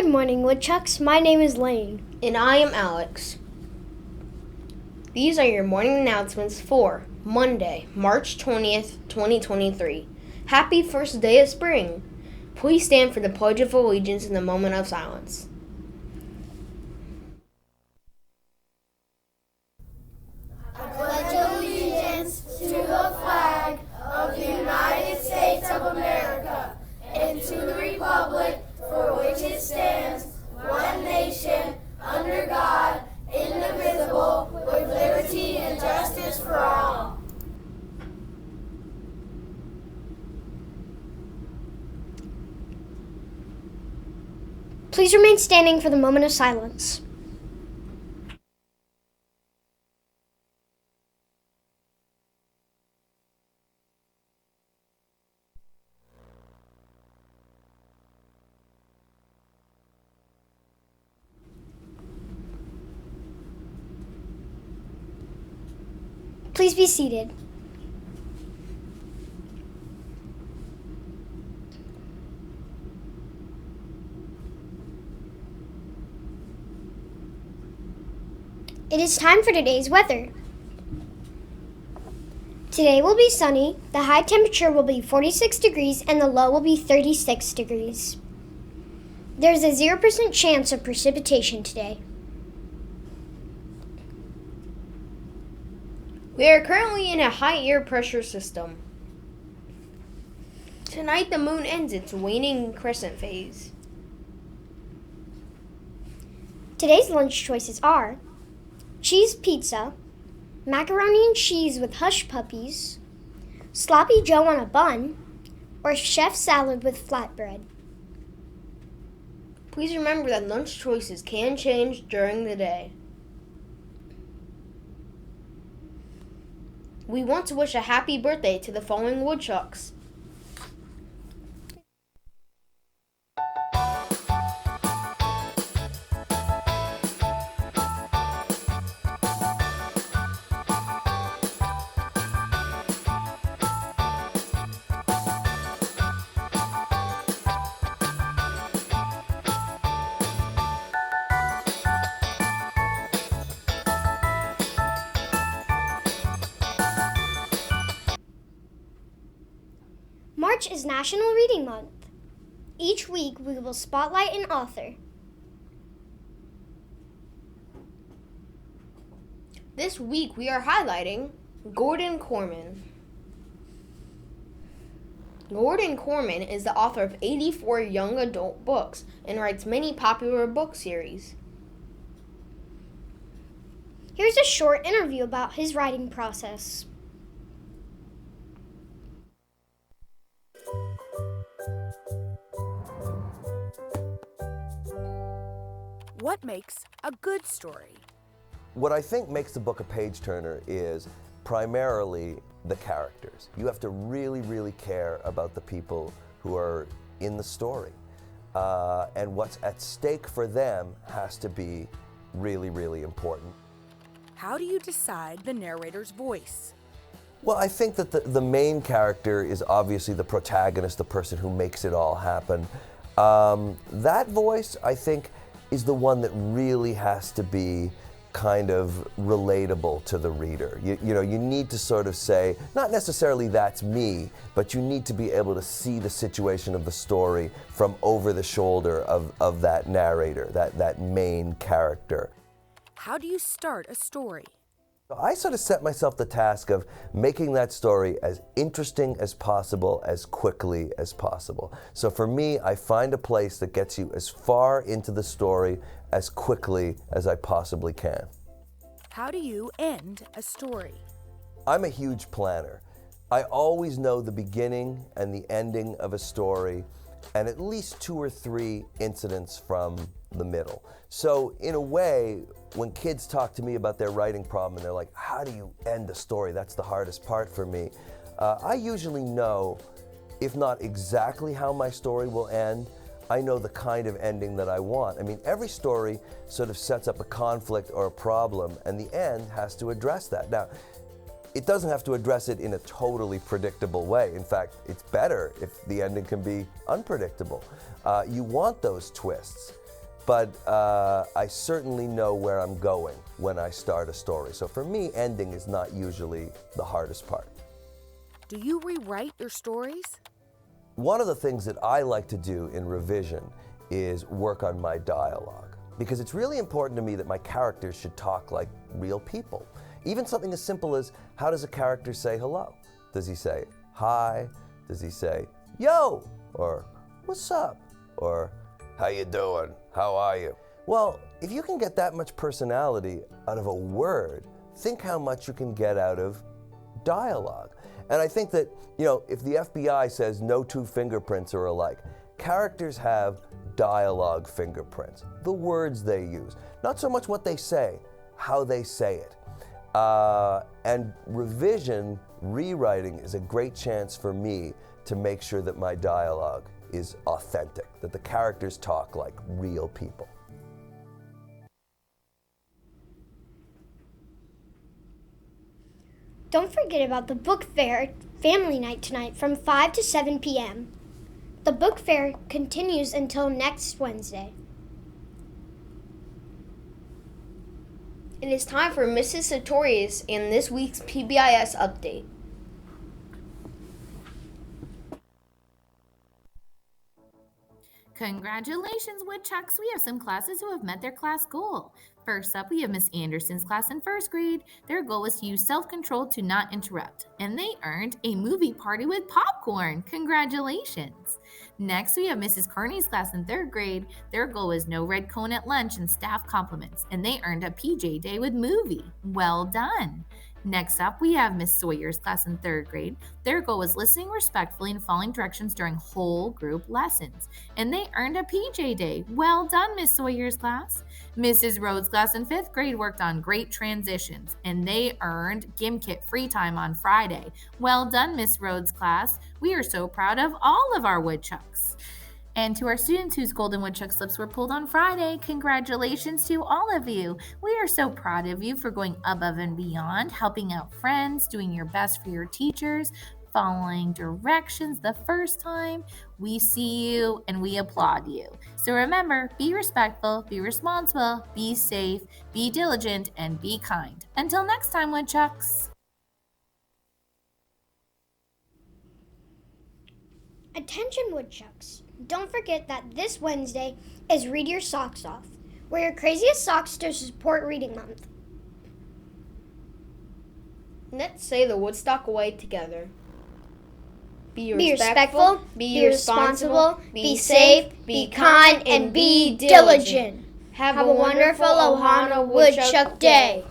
Good morning, Woodchucks. My name is Lane. And I am Alex. These are your morning announcements for Monday, March 20th, 2023. Happy first day of spring. Please stand for the Pledge of Allegiance in the moment of silence. I pledge allegiance to the flag of the United States of America and to the republic for which it stands, one nation, under God, indivisible, with liberty and justice for all. Please remain standing for the moment of silence. Please be seated. It is time for today's weather. Today will be sunny, the high temperature will be 46 degrees and the low will be 36 degrees. There's a 0% chance of precipitation today. We are currently in a high air pressure system. Tonight the moon ends its waning crescent phase. Today's lunch choices are cheese pizza, macaroni and cheese with hush puppies, sloppy joe on a bun, or chef salad with flatbread. Please remember that lunch choices can change during the day. We want to wish a happy birthday to the following Woodchucks. March is National Reading Month. Each week we will spotlight an author. This week we are highlighting Gordon Korman. Gordon Korman is the author of 84 young adult books and writes many popular book series. Here's a short interview about his writing process. What makes a good story? What I think makes a book a page-turner is primarily the characters. You have to really, really care about the people who are in the story. And what's at stake for them has to be really, really important. How do you decide the narrator's voice? Well, I think that the main character is obviously the protagonist, the person who makes it all happen. That voice, I think, is the one that really has to be kind of relatable to the reader. You know, you need to sort of say, not necessarily that's me, but you need to be able to see the situation of the story from over the shoulder of that narrator, that main character. How do you start a story? I sort of set myself the task of making that story as interesting as possible, as quickly as possible. So for me, I find a place that gets you as far into the story as quickly as I possibly can. How do you end a story? I'm a huge planner. I always know the beginning and the ending of a story and at least 2 or 3 incidents from the middle. So in a way, when kids talk to me about their writing problem and they're like, how do you end a story? That's the hardest part for me. I usually know, if not exactly how my story will end, I know the kind of ending that I want. I mean, every story sort of sets up a conflict or a problem, and the end has to address that. Now, it doesn't have to address it in a totally predictable way. In fact, it's better if the ending can be unpredictable. You want those twists. but I certainly know where I'm going when I start a story. So for me, ending is not usually the hardest part. Do you rewrite your stories? One of the things that I like to do in revision is work on my dialogue, because it's really important to me that my characters should talk like real people. Even something as simple as, how does a character say hello? Does he say hi? Does he say yo? Or what's up? Or how you doing? How are you? Well, if you can get that much personality out of a word, think how much you can get out of dialogue. And I think that, if the FBI says no two fingerprints are alike, characters have dialogue fingerprints, the words they use, not so much what they say, how they say it. And revision, rewriting, is a great chance for me to make sure that my dialogue is authentic, that the characters talk like real people. Don't forget about the book fair family night tonight from 5 to 7 p.m. The book fair continues until next Wednesday. It is time for Mrs. Sartorius and this week's PBIS update. Congratulations, Woodchucks! We have some classes who have met their class goal. First up, we have Miss Anderson's class in first grade. Their goal was to use self-control to not interrupt, and they earned a movie party with popcorn. Congratulations! Next, we have Mrs. Carney's class in third grade. Their goal was no red cone at lunch and staff compliments, and they earned a PJ day with movie. Well done! Next up, we have Miss Sawyer's class in third grade. Their goal was listening respectfully and following directions during whole group lessons, and they earned a PJ day. Well done, Miss Sawyer's class. Mrs. Rhodes' class in fifth grade worked on great transitions, and they earned Gimkit free time on Friday. Well done, Miss Rhodes' class. We are so proud of all of our Woodchucks. And to our students whose Golden Woodchuck slips were pulled on Friday, congratulations to all of you. We are so proud of you for going above and beyond, helping out friends, doing your best for your teachers, following directions the first time. We see you and we applaud you. So remember, be respectful, be responsible, be safe, be diligent, and be kind. Until next time, Woodchucks. Attention, Woodchucks. Don't forget that this Wednesday is Read Your Socks Off. Wear your craziest socks to support Reading Month. Let's say the Woodstock way together. Be respectful, be responsible, be safe, be kind, and be diligent. Have a wonderful Ohana Woodchuck Day.